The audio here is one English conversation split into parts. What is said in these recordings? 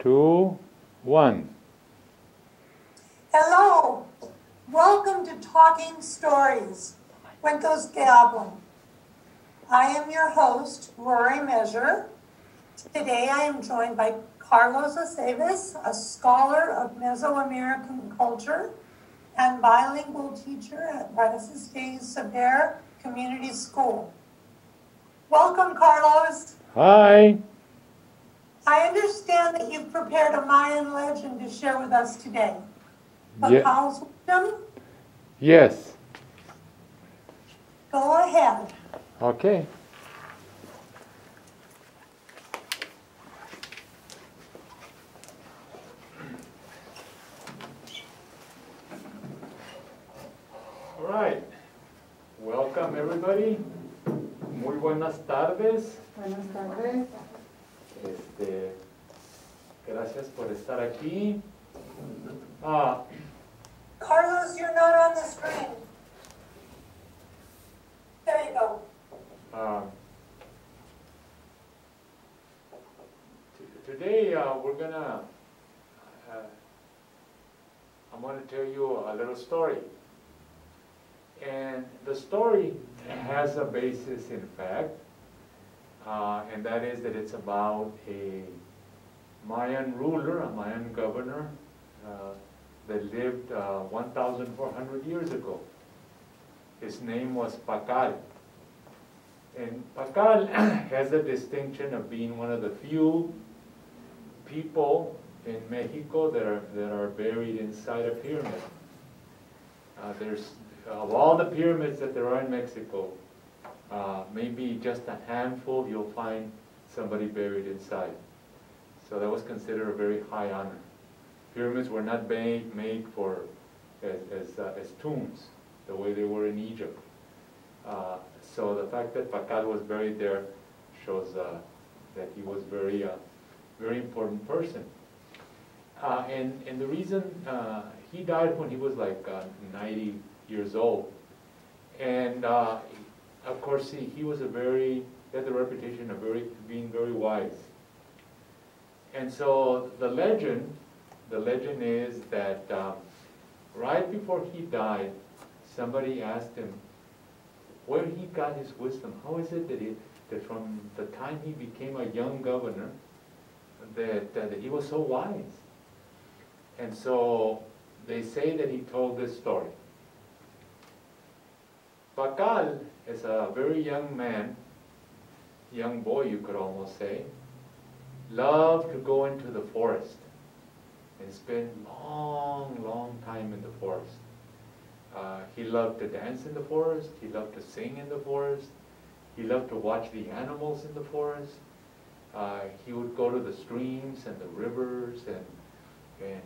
2, 1. Hello, welcome to Talking Stories, Cuentos que Hablan. I am your host, Rory Measure. Today I am joined by Carlos Aceves, a scholar of Mesoamerican culture and bilingual teacher at Buenos Aires Community School. Welcome, Carlos. Hi. I understand that you've prepared a Mayan legend to share with us today. Yeah. Packal's wisdom? Yes. Go ahead. Okay. All right. Welcome, everybody. Muy buenas tardes. Buenas tardes. Gracias por estar aquí. Carlos, you're not on the screen. There you go. Today I'm gonna tell you a little story. And the story has a basis in fact, and that is that it's about a Mayan ruler, a Mayan governor that lived 1,400 years ago. His name was Packal. And Packal has the distinction of being one of the few people in Mexico that are buried inside a pyramid. Of all the pyramids that there are in Mexico, maybe just a handful you'll find somebody buried inside. So that was considered a very high honor. Pyramids were not made for as tombs, the way they were in Egypt. So the fact that Packal was buried there shows that he was very important person. And the reason he died when he was like 90 years old, and of course he was he had the reputation of being very wise. And so the legend is that right before he died, somebody asked him where he got his wisdom. How is it that from the time he became a young governor, that he was so wise? And so they say that he told this story. Packal is a very young man, young boy you could almost say, loved to go into the forest and spend long time in the forest. He loved to dance in the forest, he loved to sing in the forest, he loved to watch the animals in the forest. He would go to the streams and the rivers and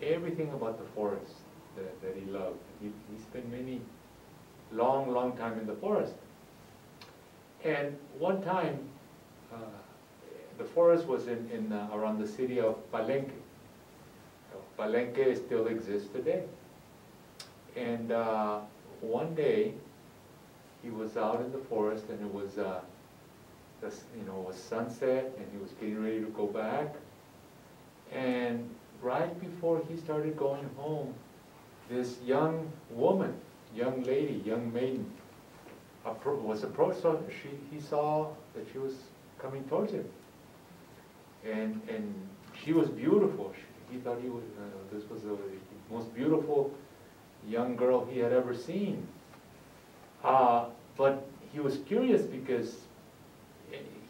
everything about the forest that he loved. He spent many long time in the forest. And one time, the forest was in around the city of Palenque. Palenque still exists today. And one day, he was out in the forest, and it was was sunset, and he was getting ready to go back. And right before he started going home, this young woman, young lady, young maiden, was approached. So he saw that she was coming towards him, and she was beautiful. He thought this was the most beautiful young girl he had ever seen. But he was curious because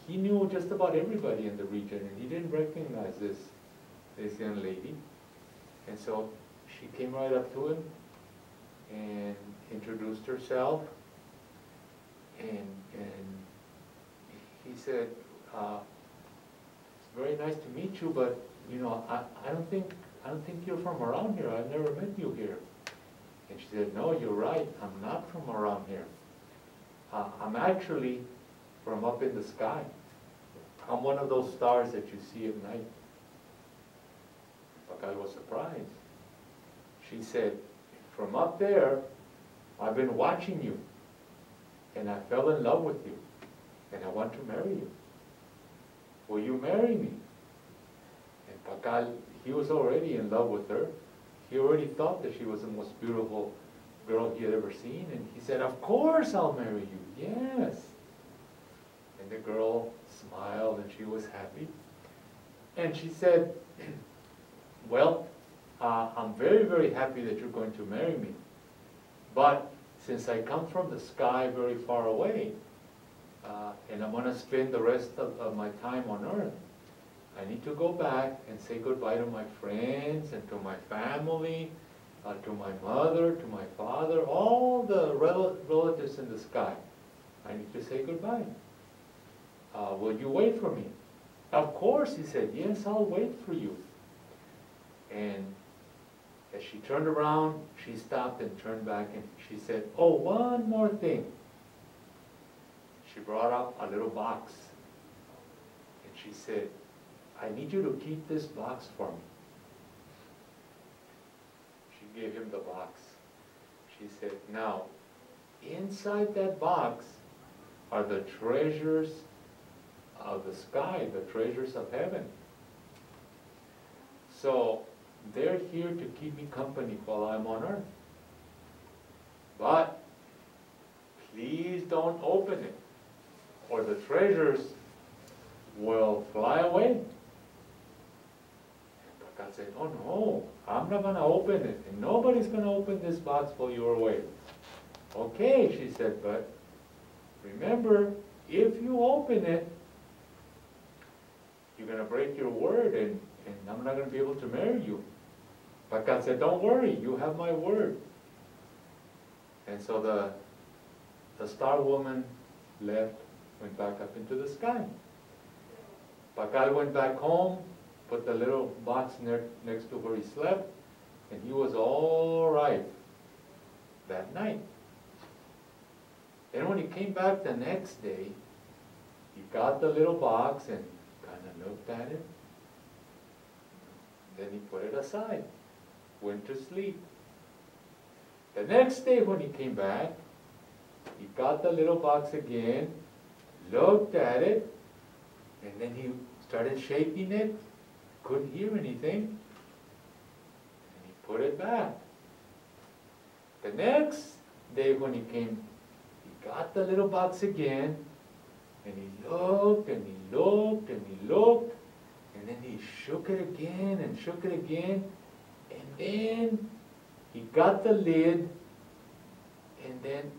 he knew just about everybody in the region, and he didn't recognize this young lady. And so she came right up to him and introduced herself, and he said, "It's very nice to meet you, but I don't think you're from around here. I've never met you here." And she said, "No, you're right. I'm not from around here. I'm actually from up in the sky. I'm one of those stars that you see at night." Packal was surprised. She said, "From up there, I've been watching you, and I fell in love with you, and I want to marry you. Will you marry me?" And Packal, he was already in love with her. He already thought that she was the most beautiful girl he had ever seen, and he said, "Of course I'll marry you, yes." And the girl smiled and she was happy. And she said, "Well, I'm very, very happy that you're going to marry me. But since I come from the sky very far away, and I'm going to spend the rest of my time on earth, I need to go back and say goodbye to my friends and to my family, to my mother, to my father, all the relatives in the sky. I need to say goodbye. Will you wait for me?" "Of course," he said. "Yes, I'll wait for you." And as she turned around, she stopped and turned back and she said, "Oh, one more thing." She brought up a little box and she said, "I need you to keep this box for me." She gave him the box. She said, "Now, inside that box are the treasures of the sky, the treasures of heaven. So they're here to keep me company while I'm on earth. But please don't open it, or the treasures will fly away." And Packal said, "Oh no, I'm not going to open it, and nobody's going to open this box while you're away." "Okay," she said, "but remember, if you open it, you're going to break your word, and I'm not going to be able to marry you." Packal said, "Don't worry, you have my word." And so the star woman left, went back up into the sky. Packal went back home, put the little box next to where he slept, and he was all right that night. Then when he came back the next day, he got the little box and kind of looked at it. Then he put it aside, went to sleep. The next day when he came back, he got the little box again, looked at it, and then he started shaking it, couldn't hear anything, and he put it back. The next day when he came, he got the little box again, and he looked, and he looked, and he looked, and then he shook it again, and shook it again, and then he got the lid, and then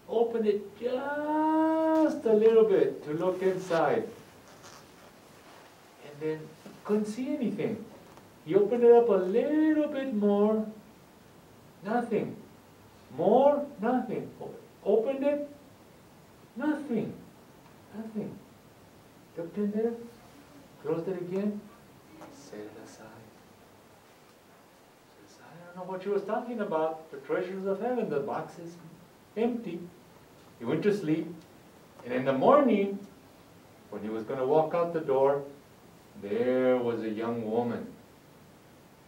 opened it just a little bit to look inside. And then couldn't see anything. He opened it up a little bit more, nothing. More, nothing. Opened it, nothing. Nothing. Looked in there, closed it again, set it aside. Says, "I don't know what you was talking about. The treasures of heaven, the box is empty." He went to sleep, and in the morning, when he was going to walk out the door, there was a young woman.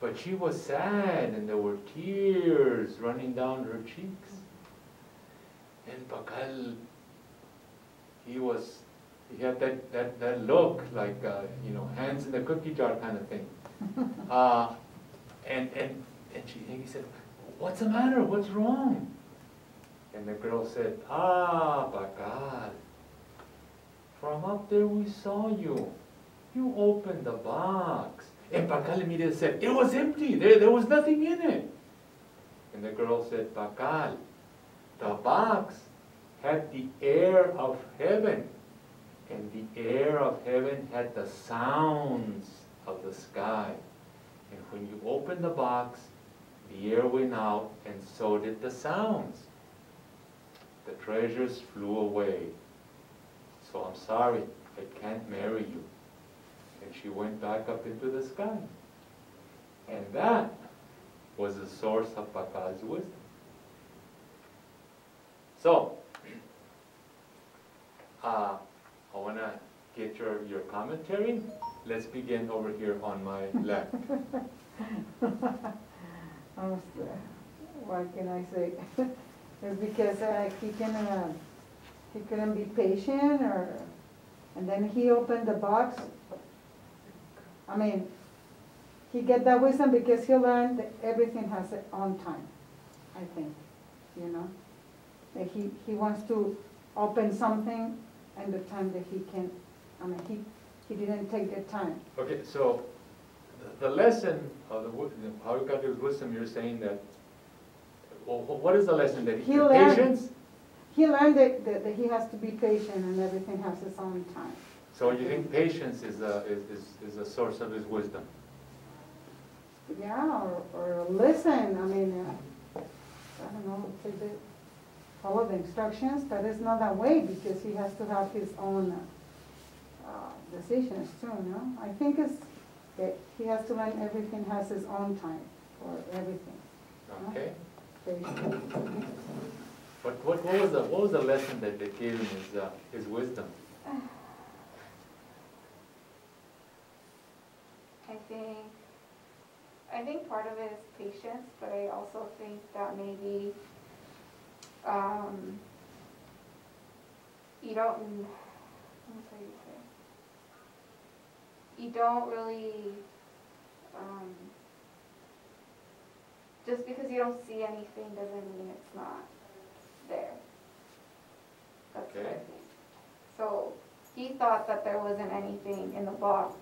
But she was sad, and there were tears running down her cheeks. And Packal, he had that look like, hands in the cookie jar kind of thing. And he said, "What's the matter? What's wrong?" And the girl said, Packal, from up there we saw you. You opened the box." And Packal immediately said, "It was empty. There was nothing in it." And the girl said, "Packal, the box had the air of heaven, and the air of heaven had the sounds of the sky. And when you opened the box, the air went out, and so did the sounds. The treasures flew away. So I'm sorry, I can't marry you." And she went back up into the sky. And that was the source of Packal's wisdom. So, I want to get your commentary. Let's begin over here on my left. What can I say? It's because he couldn't be patient, and then he opened the box. I mean, he get that wisdom because he learned that everything has its own time, I think, you know. That he wants to open something and the time that he can, I mean, he didn't take the time. Okay, so the lesson of how you got his wisdom, you're saying that, well, what is the lesson? That He learned- patience? He learned that he has to be patient and everything has its own time. So you think patience is a source of his wisdom? Yeah, or listen, I mean, I don't know, take the, follow the instructions, but it's not that way because he has to have his own decisions too, no? I think it's that he has to learn everything has his own time for everything. no? Okay. Patient. But what was the lesson that they gave him his wisdom? I think part of it is patience, but I also think that maybe you don't. I'm sorry to say. You don't really. Just because you don't see anything doesn't mean it's not there. That's what I Okay. think. So he thought that there wasn't anything in the box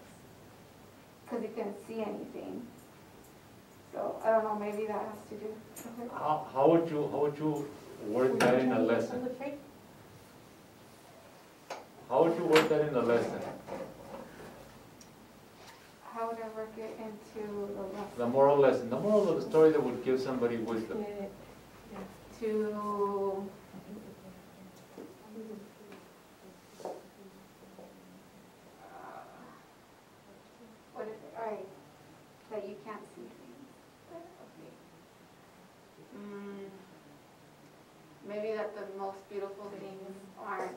because he couldn't see anything. So I don't know, maybe that has to do with it. How would you word that in a lesson? How would you word that in a lesson? How would I work it into the lesson? The moral lesson, the moral of the story that would give somebody wisdom. To what is it? Alright, that you can't see things. Maybe that the most beautiful things aren't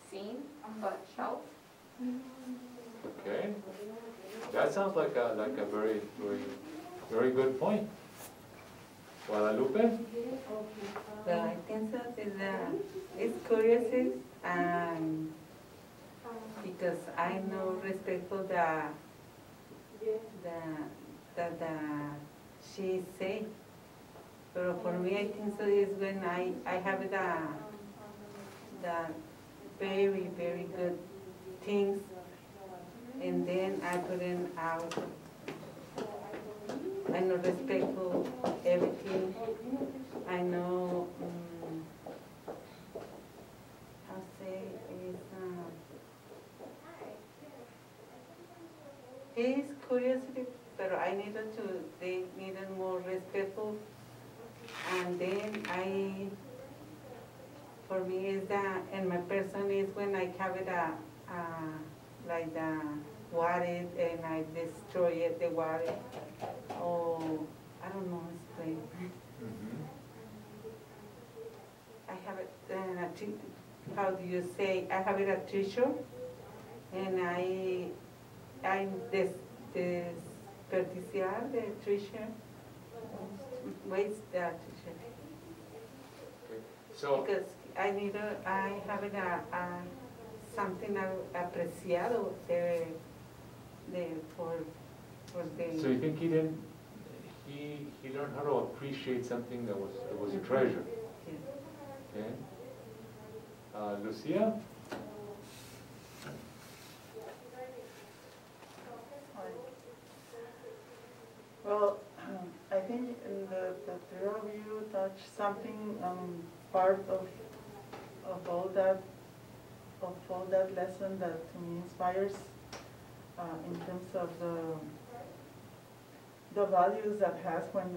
seen, but felt. Okay, that sounds like a very very good point. Guadalupe? Well, I think so. It's curious, because I know respectful that she say. But for me, I think so is when I have the very, very good things, and then I put in out. I know respectful everything. I know how say is curiosity, but I needed they needed more respectful, and then for me is that, and my person is when I have it like the water and I destroy it, the water. Oh, I don't know explain. I have it, how do you say, I have it a tissue, and I'm desperdiciar the tissue, waste the tissue. So, Because I have it something apreciado for the. so you think he learned how to appreciate something that was a treasure? Yeah. Okay. Lucia? Well, I think in the three of you touched something part of all that lesson that to me inspires in terms of the values that has when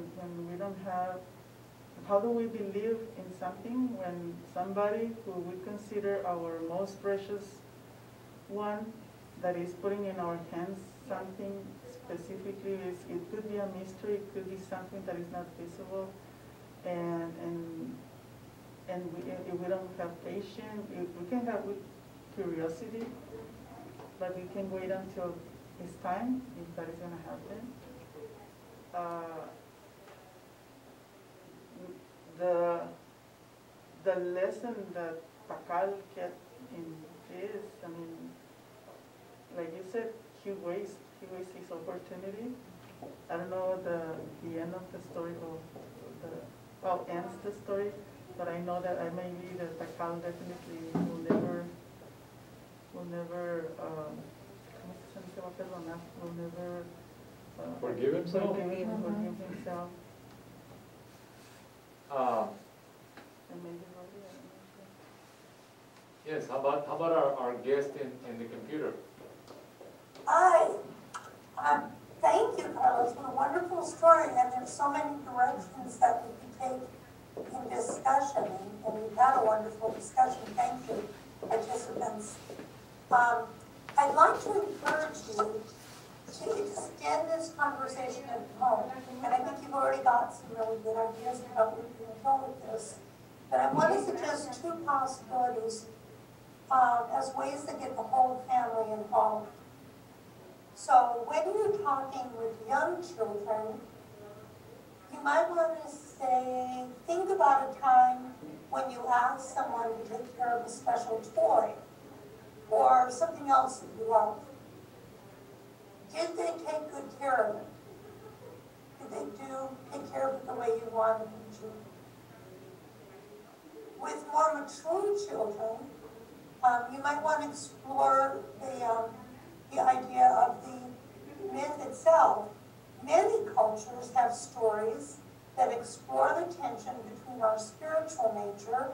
we don't have. How do we believe in something when somebody who we consider our most precious one that is putting in our hands something specifically it could be a mystery, it could be something that is not visible, and if we don't have patience, we can have curiosity, but we can wait until it's time, if that is going to happen. The lesson that Packal get in this, I mean, like you said, he wastes his opportunity. I don't know the end of the story or how ends the story, but I know that I maybe the Packal definitely will never ¿cómo se va a perdonar? Will never Forgive himself? forgive himself. And maybe Robbie, I don't know. Yes, how about our guest in the computer? Thank you, Carlos. What a wonderful story, and there's so many directions that we could take in discussion, and we've had a wonderful discussion. Thank you, participants. I'd like to encourage you to extend this conversation at home, and I think you've already got some really good ideas about where you're going to go with this. But I want to suggest two possibilities as ways to get the whole family involved. So when you're talking with young children, you might want to say, think about a time when you asked someone to take care of a special toy or something else that you love. Did they take good care of it? Did they take care of it the way you wanted them to? With more mature children, you might want to explore the idea of the myth itself. Many cultures have stories that explore the tension between our spiritual nature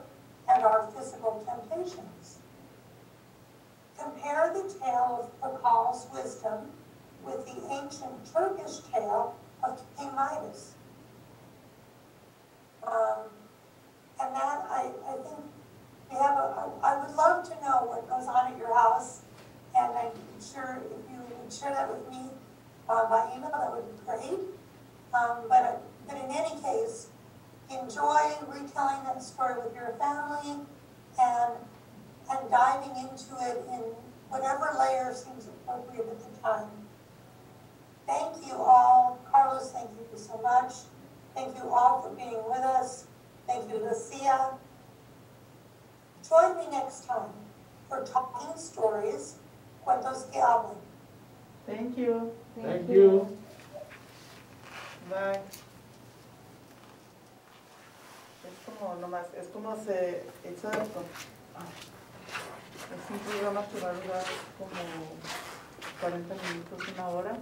and our physical temptations. Compare the tale of Packal's wisdom with the ancient Turkish tale of King Midas. And that, I think, I would love to know what goes on at your house, and I'm sure if you would share that with me by email, that would be great. But in any case, enjoy retelling that story with your family and diving into it in whatever layer seems appropriate at the time. Thank you all. Carlos, thank you so much. Thank you all for being with us. Thank you, Lucia. Join me next time for Talking Stories, Cuentos que Hablan. Thank you. Thank you. Bye. Es como se echa esto. Es un programa que va a durar como 40 minutos, una hora.